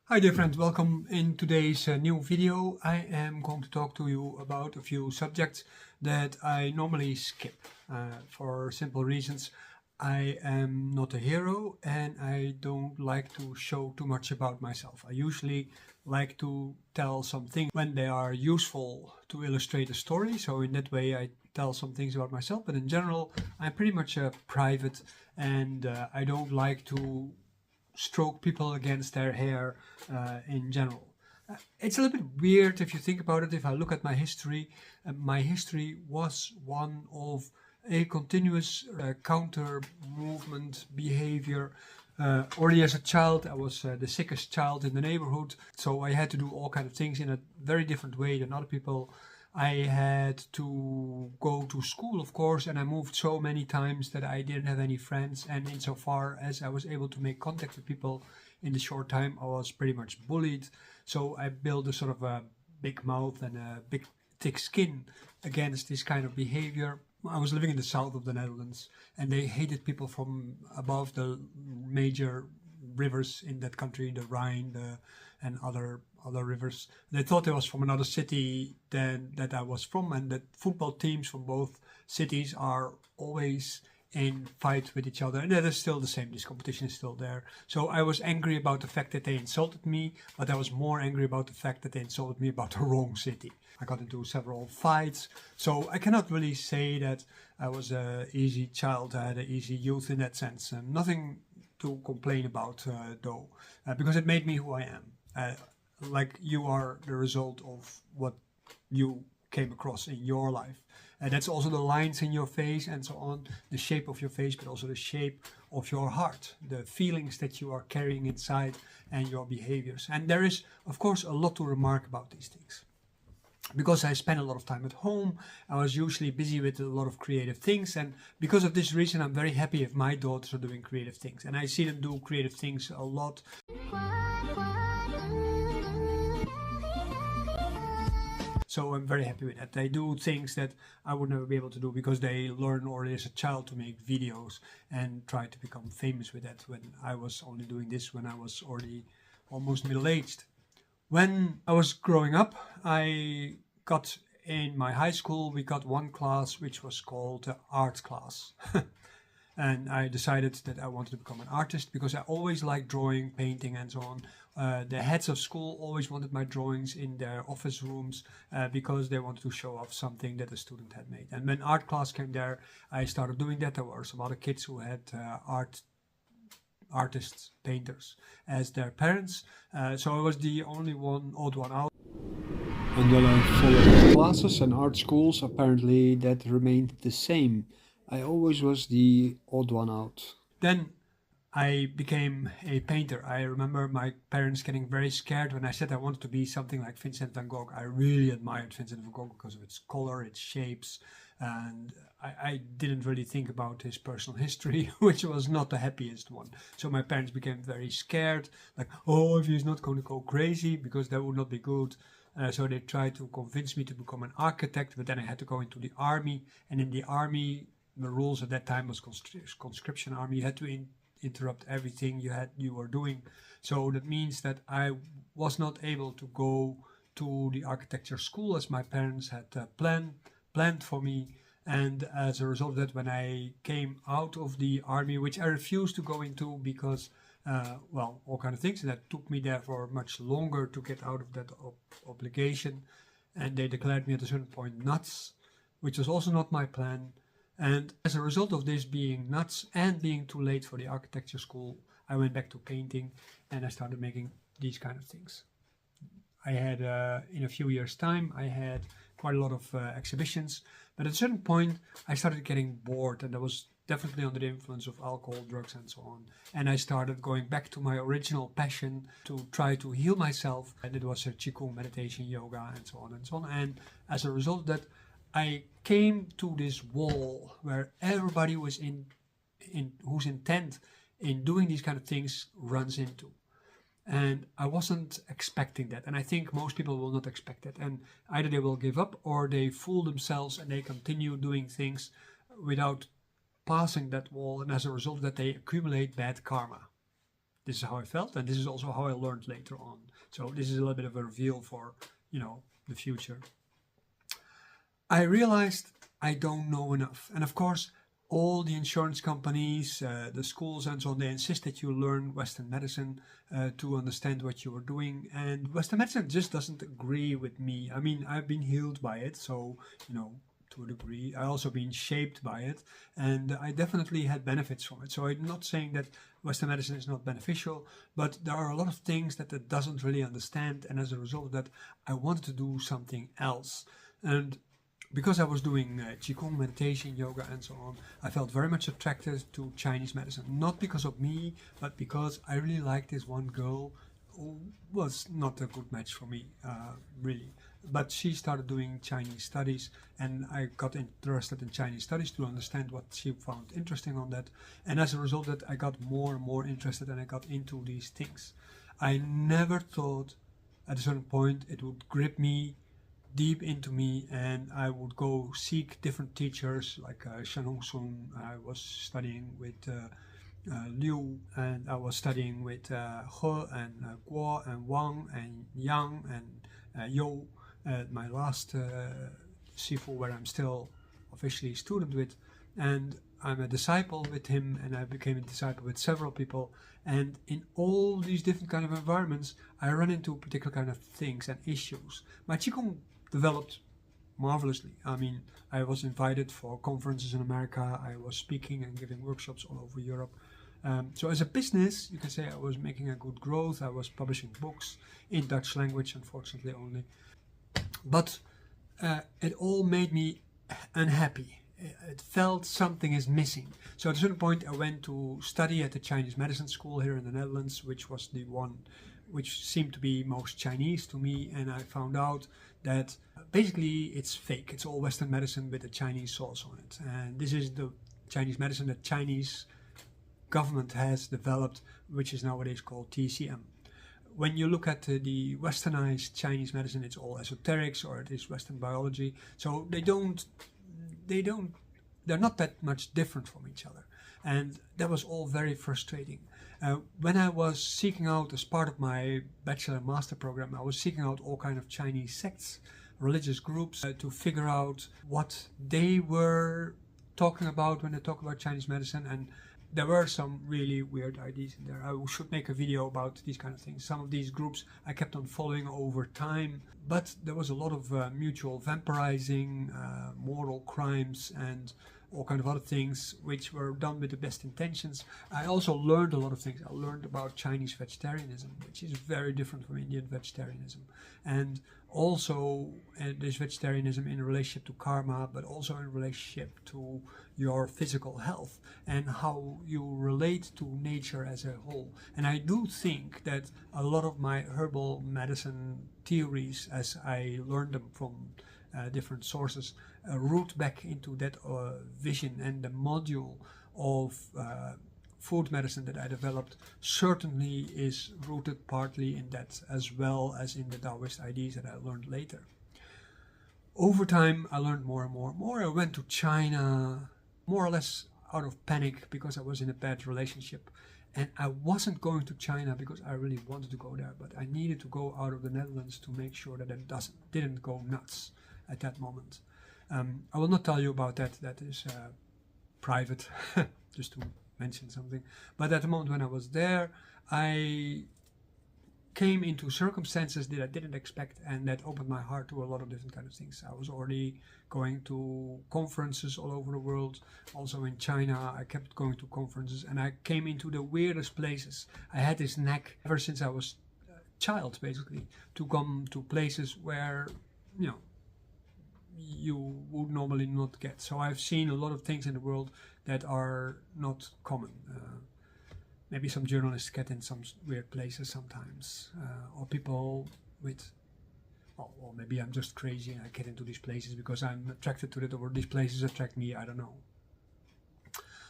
Hi dear friends, welcome in today's new video. I am going to talk to you about a few subjects that I normally skip for simple reasons. I am not a hero and I don't like to show too much about myself. I usually like to tell some things when they are useful to illustrate a story. So in that way I tell some things about myself, but in general I'm pretty much private and I don't like to stroke people against their hair in general. It's a little bit weird if you think about it. If I look at my history was one of a continuous counter movement behavior. Already as a child, I was the sickest child in the neighborhood, so I had to do all kinds of things in a very different way than other people. I had to go to school, of course, and I moved so many times that I didn't have any friends. And insofar as I was able to make contact with people in the short time, I was pretty much bullied. So I built a sort of a big mouth and a big thick skin against this kind of behavior. I was living in the south of the Netherlands, and they hated people from above the major rivers in that country, the Rhine, and other rivers. They thought I was from another city than that I was from, and that football teams from both cities are always in fight with each other, and that is still the same. This competition is still there. So I was angry about the fact that they insulted me, but I was more angry about the fact that they insulted me about the wrong city. I got into several fights, so I cannot really say that I was an easy child. I had an easy youth in that sense, and nothing to complain about though, because it made me who I am. Like you are the result of what you came across in your life. And that's also the lines in your face and so on, the shape of your face, but also the shape of your heart, the feelings that you are carrying inside and your behaviors. And there is, of course, a lot to remark about these things. Because I spent a lot of time at home, I was usually busy with a lot of creative things, and because of this reason I'm very happy if my daughters are doing creative things, and I see them do creative things a lot. So I'm very happy with that. They do things that I would never be able to do because they learn already as a child to make videos and try to become famous with that, when I was only doing this when I was already almost middle-aged. When I was growing up, I got in my high school, we got one class which was called the art class. And I decided that I wanted to become an artist because I always liked drawing, painting and so on. The heads of school always wanted my drawings in their office rooms because they wanted to show off something that a student had made. And when art class came there, I started doing that. There were some other kids who had artists, painters as their parents. So I was the only one, odd one out. And when I followed classes and art schools, apparently that remained the same. I always was the odd one out. Then I became a painter. I remember my parents getting very scared when I said I wanted to be something like Vincent van Gogh. I really admired Vincent van Gogh because of its color, its shapes, and I didn't really think about his personal history, which was not the happiest one. So my parents became very scared, like, oh, if he's not going to go crazy, because that would not be good. So they tried to convince me to become an architect, but then I had to go into the army, and in the army, the rules at that time was conscription army. You had to interrupt everything you were doing. So that means that I was not able to go to the architecture school as my parents had planned for me. And as a result of that, when I came out of the army, which I refused to go into because well, all kinds of things, and that took me there for much longer to get out of that obligation, and they declared me at a certain point nuts, which was also not my plan. And as a result of this being nuts and being too late for the architecture school, I went back to painting and I started making these kind of things. I had, in a few years' time, I had quite a lot of exhibitions, but at a certain point I started getting bored, and I was definitely under the influence of alcohol, drugs and so on. And I started going back to my original passion to try to heal myself, and it was Qigong, meditation, yoga and so on and so on. And as a result of that, I came to this wall where everybody was in whose intent in doing these kind of things runs into. And I wasn't expecting that. And I think most people will not expect that. And either they will give up or they fool themselves and they continue doing things without passing that wall. And as a result of that, they accumulate bad karma. this is how I felt, and this is also how I learned later on. So this is a little bit of a reveal for, the future. I realized I don't know enough. And of course, all the insurance companies, the schools and so on, they insist that you learn Western medicine to understand what you are doing. And Western medicine just doesn't agree with me. I mean, I've been healed by it, so, to a degree. I also been shaped by it, and I definitely had benefits from it. So I'm not saying that Western medicine is not beneficial, but there are a lot of things that it doesn't really understand, and as a result of that, I wanted to do something else. And because I was doing Qigong, meditation, yoga, and so on, I felt very much attracted to Chinese medicine. Not because of me, but because I really liked this one girl who was not a good match for me, really. But she started doing Chinese studies, and I got interested in Chinese studies to understand what she found interesting on that. And as a result of that, I got more and more interested, and I got into these things. I never thought at a certain point it would grip me deep into me, and I would go seek different teachers like Shan Hong Sun. I was studying with Liu, and I was studying with He and Guo and Wang and Yang and You. My last Sifu, where I'm still officially a student with, and I'm a disciple with him, and I became a disciple with several people. And in all these different kind of environments, I run into particular kind of things and issues. My Qigong developed marvelously. I mean, I was invited for conferences in America. I was speaking and giving workshops all over Europe. So as a business, you can say I was making a good growth. I was publishing books in Dutch language, unfortunately only. But it all made me unhappy. It felt something is missing. So at a certain point, I went to study at the Chinese medicine school here in the Netherlands, which was the one which seemed to be most Chinese to me. And I found out that basically it's fake. It's all Western medicine with a Chinese sauce on it. And this is the Chinese medicine that Chinese government has developed, which is nowadays called TCM. When you look at the westernized Chinese medicine, it's all esoterics, or it is Western biology. So they're not that much different from each other. And that was all very frustrating. When I was seeking out, as part of my bachelor and master program, I was seeking out all kind of Chinese sects, religious groups, to figure out what they were talking about when they talk about Chinese medicine. And there were some really weird ideas in there. I should make a video about these kind of things. Some of these groups I kept on following over time, but there was a lot of mutual vampirizing, moral crimes, and all kind of other things which were done with the best intentions. I also learned a lot of things. I learned about Chinese vegetarianism, which is very different from Indian vegetarianism, and also this vegetarianism in relationship to karma, but also in relationship to your physical health and how you relate to nature as a whole. And I do think that a lot of my herbal medicine theories, as I learned them from different sources, root back into that vision, and the module of food medicine that I developed certainly is rooted partly in that, as well as in the Taoist ideas that I learned later. Over time, I learned more and more and more. I went to China more or less out of panic because I was in a bad relationship. And I wasn't going to China because I really wanted to go there, but I needed to go out of the Netherlands to make sure that it didn't go nuts at that moment. I will not tell you about that. That is private, just to mention something. But at the moment when I was there, I came into circumstances that I didn't expect, and that opened my heart to a lot of different kind of things. I was already going to conferences all over the world. Also in China, I kept going to conferences, and I came into the weirdest places. I had this knack ever since I was a child, basically, to come to places where, you would normally not get. So I've seen a lot of things in the world that are not common. Maybe some journalists get in some weird places sometimes, or people with, or maybe I'm just crazy and I get into these places because I'm attracted to it, or these places attract me, I don't know.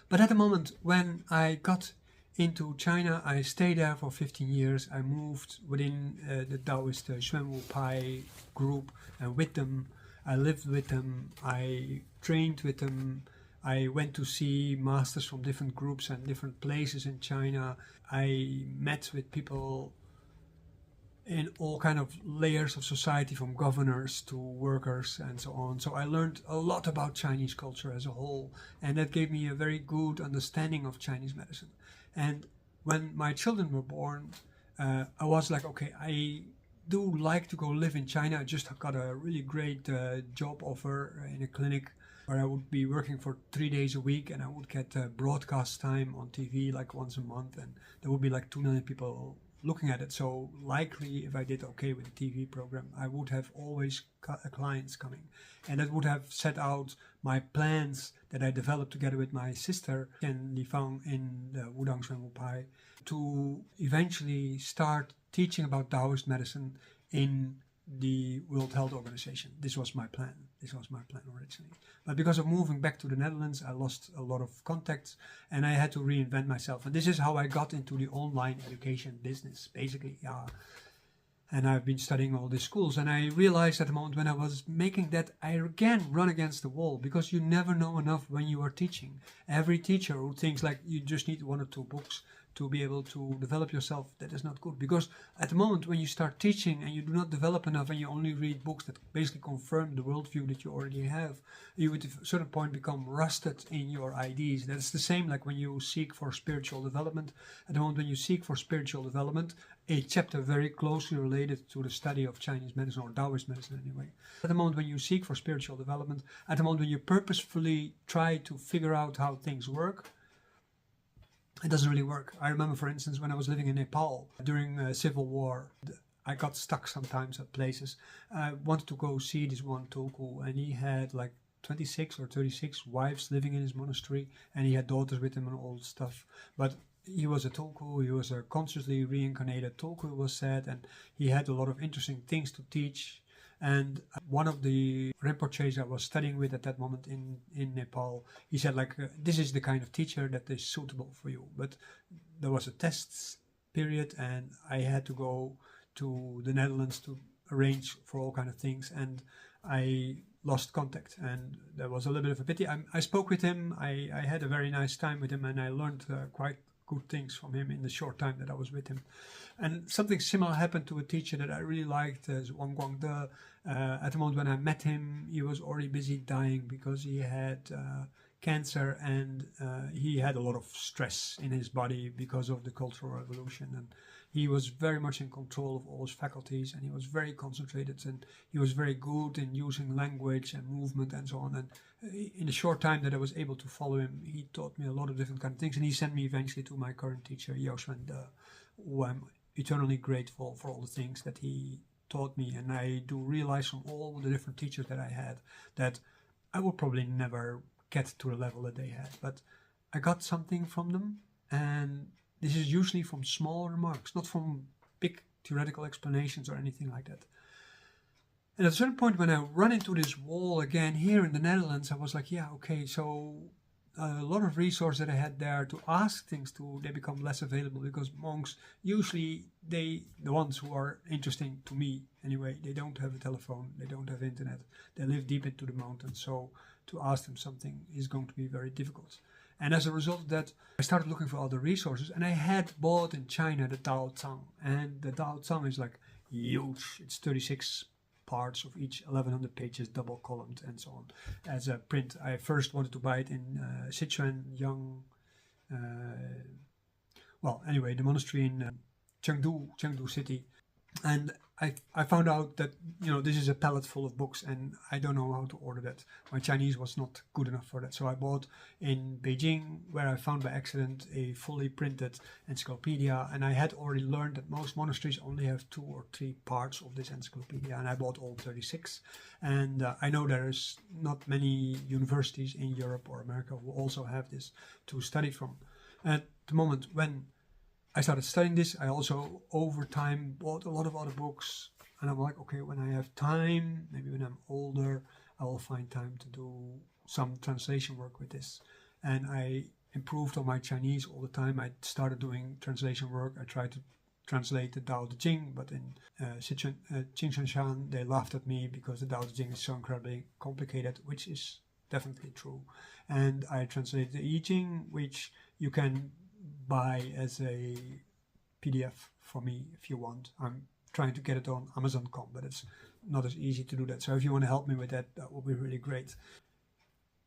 But at the moment when I got into China, I stayed there for 15 years. I moved within the Taoist Xuanwu Pai group, and with them I lived with them, I trained with them, I went to see masters from different groups and different places in China. I met with people in all kind of layers of society, from governors to workers and so on. So I learned a lot about Chinese culture as a whole, and that gave me a very good understanding of Chinese medicine. And when my children were born, I was like, okay, I do like to go live in China. I just got a really great job offer in a clinic where I would be working for 3 days a week, and I would get broadcast time on TV like once a month, and there would be like 2 million people looking at it. So likely, if I did okay with the TV program, I would have always clients coming, and that would have set out my plans that I developed together with my sister and Li Fang in the Wudang Shenwu Pai, to eventually start teaching about Taoist medicine in the World Health Organization. This was my plan. This was my plan originally. But because of moving back to the Netherlands, I lost a lot of contacts and I had to reinvent myself. And this is how I got into the online education business, basically. And I've been studying all these schools, and I realized at the moment when I was making that, I again run against the wall, because you never know enough when you are teaching. Every teacher who thinks like you just need 1 or 2 books to be able to develop yourself, that is not good. Because at the moment when you start teaching and you do not develop enough and you only read books that basically confirm the worldview that you already have, you would at a certain point become rusted in your ideas. That's the same like when you seek for spiritual development. At the moment when you seek for spiritual development, a chapter very closely related to the study of Chinese medicine, or Taoist medicine anyway. At the moment when you seek for spiritual development, at the moment when you purposefully try to figure out how things work, it doesn't really work. I remember, for instance, when I was living in Nepal during civil war, I got stuck sometimes at places. I wanted to go see this one tulku, and he had like 26 or 36 wives living in his monastery, and he had daughters with him and all stuff. But he was a tulku, he was a consciously reincarnated tulku, it was said, and he had a lot of interesting things to teach. And one of the Rinpoches I was studying with at that moment in Nepal, he said like, this is the kind of teacher that is suitable for you. But there was a tests period and I had to go to the Netherlands to arrange for all kind of things, and I lost contact, and there was a little bit of a pity. I spoke with him, I had a very nice time with him, and I learned quite good things from him in the short time that I was with him. And something similar happened to a teacher that I really liked, Wang Guangde. At the moment when I met him, he was already busy dying because he had cancer, and he had a lot of stress in his body because of the Cultural Revolution, and he was very much in control of all his faculties, and he was very concentrated, and he was very good in using language and movement and so on. And in the short time that I was able to follow him, he taught me a lot of different kind of things, and he sent me eventually to my current teacher, Yaoshuan De, who I'm eternally grateful for all the things that he taught me. And I do realize from all the different teachers that I had that I will probably never get to the level that they had, but I got something from them, and this is usually from small remarks, not from big theoretical explanations or anything like that. And at a certain point when I run into this wall again here in the Netherlands, I was like, yeah, okay, so a lot of resources that I had there to ask things to, they become less available, because monks, usually the ones who are interesting to me anyway, they don't have a telephone, they don't have internet, they live deep into the mountains, so to ask them something is going to be very difficult. And as a result of that, I started looking for other resources, and I had bought in China the Tao Tsang, and the Tao Tsang is like huge. It's 36 parts of each 1100 pages, double columned and so on, as a print. I first wanted to buy it in Sichuan, the monastery in Chengdu city. And I found out that, this is a pallet full of books, and I don't know how to order that. My Chinese was not good enough for that. So I bought in Beijing, where I found by accident a fully printed encyclopedia. And I had already learned that most monasteries only have 2 or 3 parts of this encyclopedia. And I bought all 36. And I know there's not many universities in Europe or America who also have this to study from. At the moment when I started studying this, I also, over time, bought a lot of other books. And I'm like, okay, when I have time, maybe when I'm older, I will find time to do some translation work with this. And I improved on my Chinese all the time. I started doing translation work. I tried to translate the Tao Te Ching, but in Sichuan, Qingshan, they laughed at me because the Tao Te Ching is so incredibly complicated, which is definitely true. And I translated the Yijing, which you can buy as a PDF for me if you want. I'm trying to get it on Amazon.com, but it's not as easy to do that. So if you want to help me with that, that would be really great.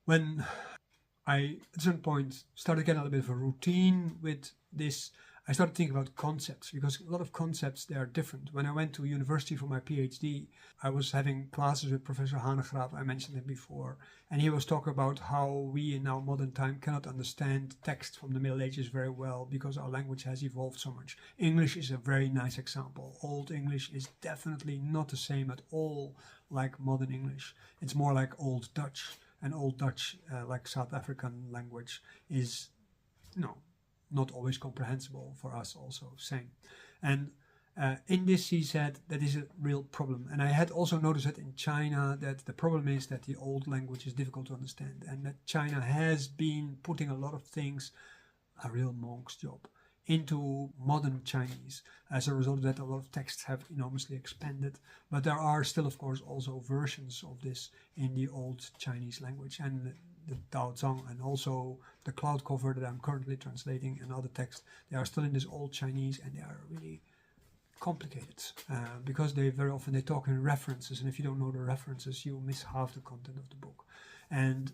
When I, at some point, started getting a little bit of a routine with this, I started thinking about concepts, because a lot of concepts, they are different. When I went to university for my PhD, I was having classes with Professor Hanegraaf, I mentioned him before, and he was talking about how we in our modern time cannot understand text from the Middle Ages very well because our language has evolved so much. English is a very nice example. Old English is definitely not the same at all like modern English. It's more like Old Dutch, and Old Dutch, like South African language, is, not always comprehensible for us also, same. And in this he said that is a real problem. And I had also noticed that in China, that the problem is that the old language is difficult to understand, and that China has been putting a lot of things, a real monk's job, into modern Chinese. As a result of that, a lot of texts have enormously expanded, but there are still, of course, also versions of this in the old Chinese language. And the Tao Zhang and also the cloud cover that I'm currently translating and other texts, they are still in this old Chinese, and they are really complicated because they very often they talk in references, and if you don't know the references, you miss half the content of the book. And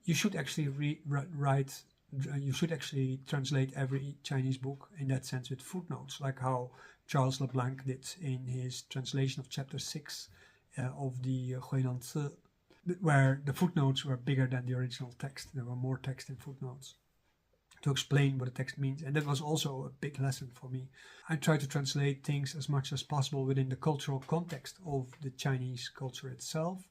you should actually you should actually translate every Chinese book in that sense with footnotes, like how Charles Leblanc did in his translation of chapter 6 of the Huinanzi, where the footnotes were bigger than the original text. There were more text in footnotes to explain what the text means, and that was also a big lesson for me. I try to translate things as much as possible within the cultural context of the Chinese culture itself,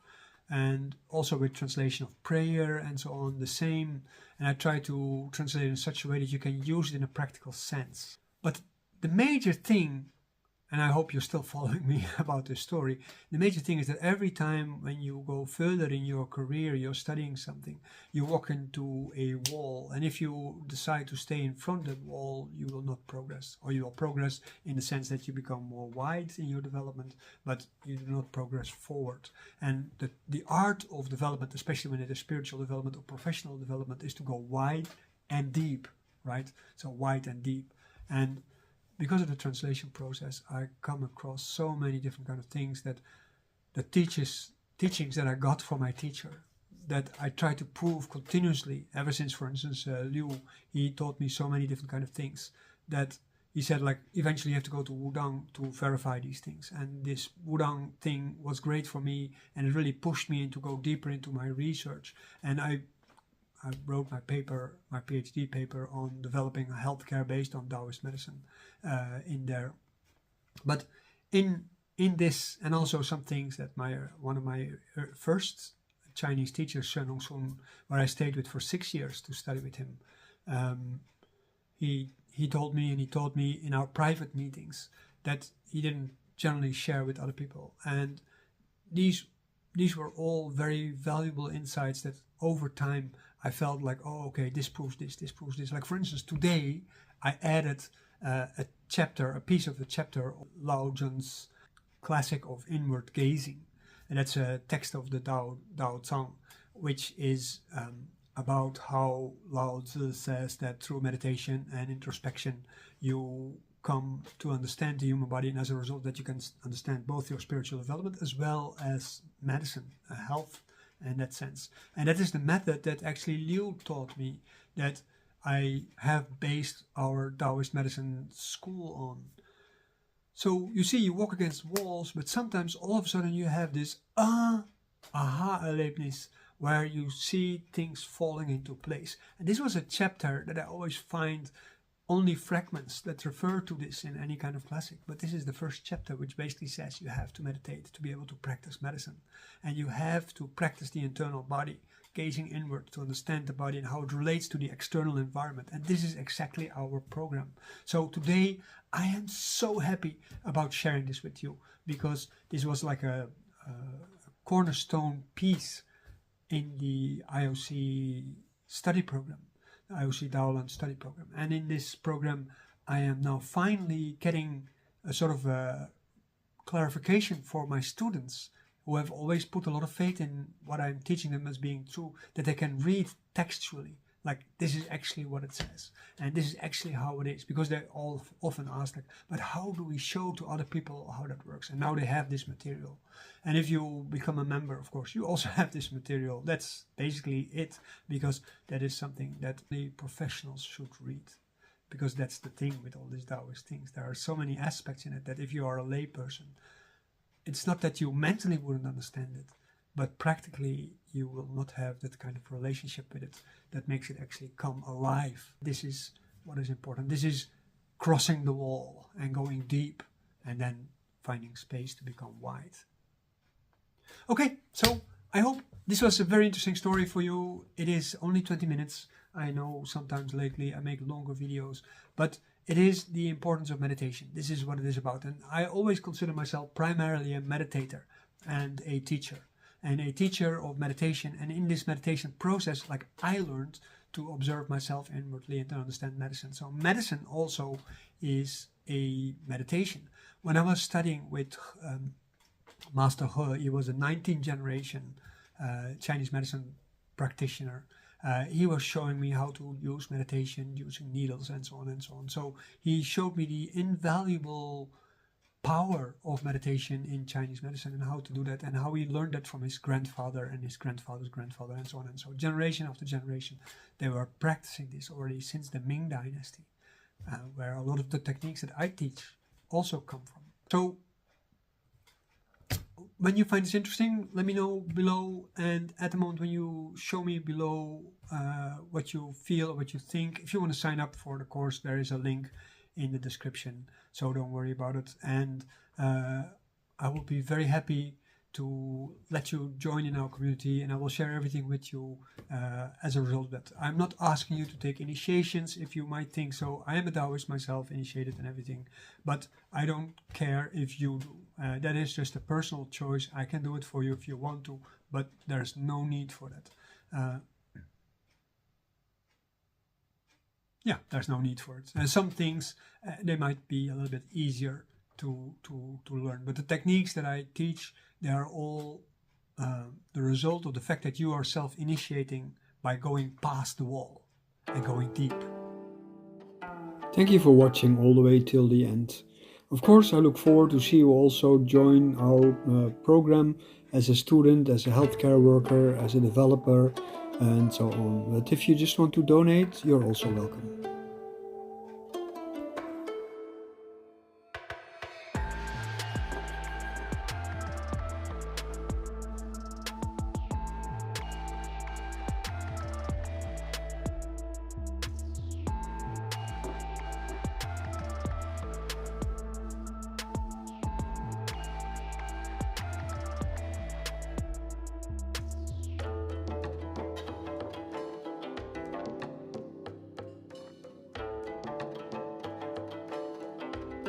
and also with translation of prayer and so on, the same. And I try to translate it in such a way that you can use it in a practical sense. But the major thing, and I hope you're still following me about this story, the major thing is that every time when you go further in your career, you're studying something, you walk into a wall, and if you decide to stay in front of that wall, you will not progress. Or you will progress in the sense that you become more wide in your development, but you do not progress forward. And the art of development, especially when it is spiritual development or professional development, is to go wide and deep, right? So wide and deep. And because of the translation process, I come across so many different kind of things that the teachings that I got from my teacher, that I try to prove continuously ever since, for instance, Liu, he taught me so many different kind of things that he said, like, eventually you have to go to Wudang to verify these things. And this Wudang thing was great for me, and it really pushed me to go deeper into my research. And I wrote my paper, my PhD paper, on developing a healthcare based on Taoist medicine in there. But in this, and also some things that one of my first Chinese teachers, Shen Hongsun, where I stayed with for 6 years to study with him, he told me, and he taught me in our private meetings, that he didn't generally share with other people. And these were all very valuable insights that over time I felt like, oh, okay, this proves this, this proves this. Like, for instance, today I added a piece of the chapter of Lao Zhen's classic of inward gazing. And that's a text of the Tao Zhang, which is about how Lao Tzu says that through meditation and introspection, you come to understand the human body, and as a result that you can understand both your spiritual development as well as medicine, health in that sense. And that is the method that actually Liu taught me, that I have based our Taoist medicine school on. So you see, you walk against walls, but sometimes all of a sudden you have this aha-erlebnis, where you see things falling into place. And this was a chapter that I always find only fragments that refer to this in any kind of classic. But this is the first chapter, which basically says you have to meditate to be able to practice medicine. And you have to practice the internal body, gazing inward to understand the body and how it relates to the external environment. And this is exactly our program. So today, I am so happy about sharing this with you, because this was like a cornerstone piece in the IOC study program, the IOC Daolan study program. And in this program, I am now finally getting a sort of a clarification for my students who have always put a lot of faith in what I'm teaching them as being true, that they can read textually like, this is actually what it says, and this is actually how it is, because they all often ask, like, but how do we show to other people how that works? And now they have this material, and if you become a member, of course, you also have this material. That's basically it, because that is something that the professionals should read, because that's the thing with all these Taoist things. There are so many aspects in it that if you are a layperson, it's not that you mentally wouldn't understand it, but practically you will not have that kind of relationship with it that makes it actually come alive. This is what is important. This is crossing the wall and going deep, and then finding space to become wide. Okay, so I hope this was a very interesting story for you. It is only 20 minutes. I know sometimes lately I make longer videos, but it is the importance of meditation. This is what it is about. And I always consider myself primarily a meditator and a teacher. And a teacher of meditation. And in this meditation process, like, I learned to observe myself inwardly and to understand medicine. So medicine also is a meditation. When I was studying with Master He, he was a 19th generation Chinese medicine practitioner. He was showing me how to use meditation using needles and so on and so on. So he showed me the invaluable power of meditation in Chinese medicine and how to do that, and how he learned that from his grandfather and his grandfather's grandfather and so on and so on. Generation after generation, they were practicing this already since the Ming Dynasty, where a lot of the techniques that I teach also come from. So when you find this interesting, let me know below, and at the moment when you show me below what you feel or what you think. If you want to sign up for the course, there is a link in the description, so don't worry about it. And I will be very happy to let you join in our community, and I will share everything with you as a result of that. I'm not asking you to take initiations, if you might think so. I am a Taoist myself, initiated and everything, but I don't care if you do. That is just a personal choice. I can do it for you if you want to, but there's no need for that. Yeah, there's no need for it. And some things, they might be a little bit easier to learn. But the techniques that I teach, they are all the result of the fact that you are self-initiating by going past the wall and going deep. Thank you for watching all the way till the end. Of course, I look forward to see you also join our program as a student, as a healthcare worker, as a developer, and so on. But if you just want to donate, you're also welcome.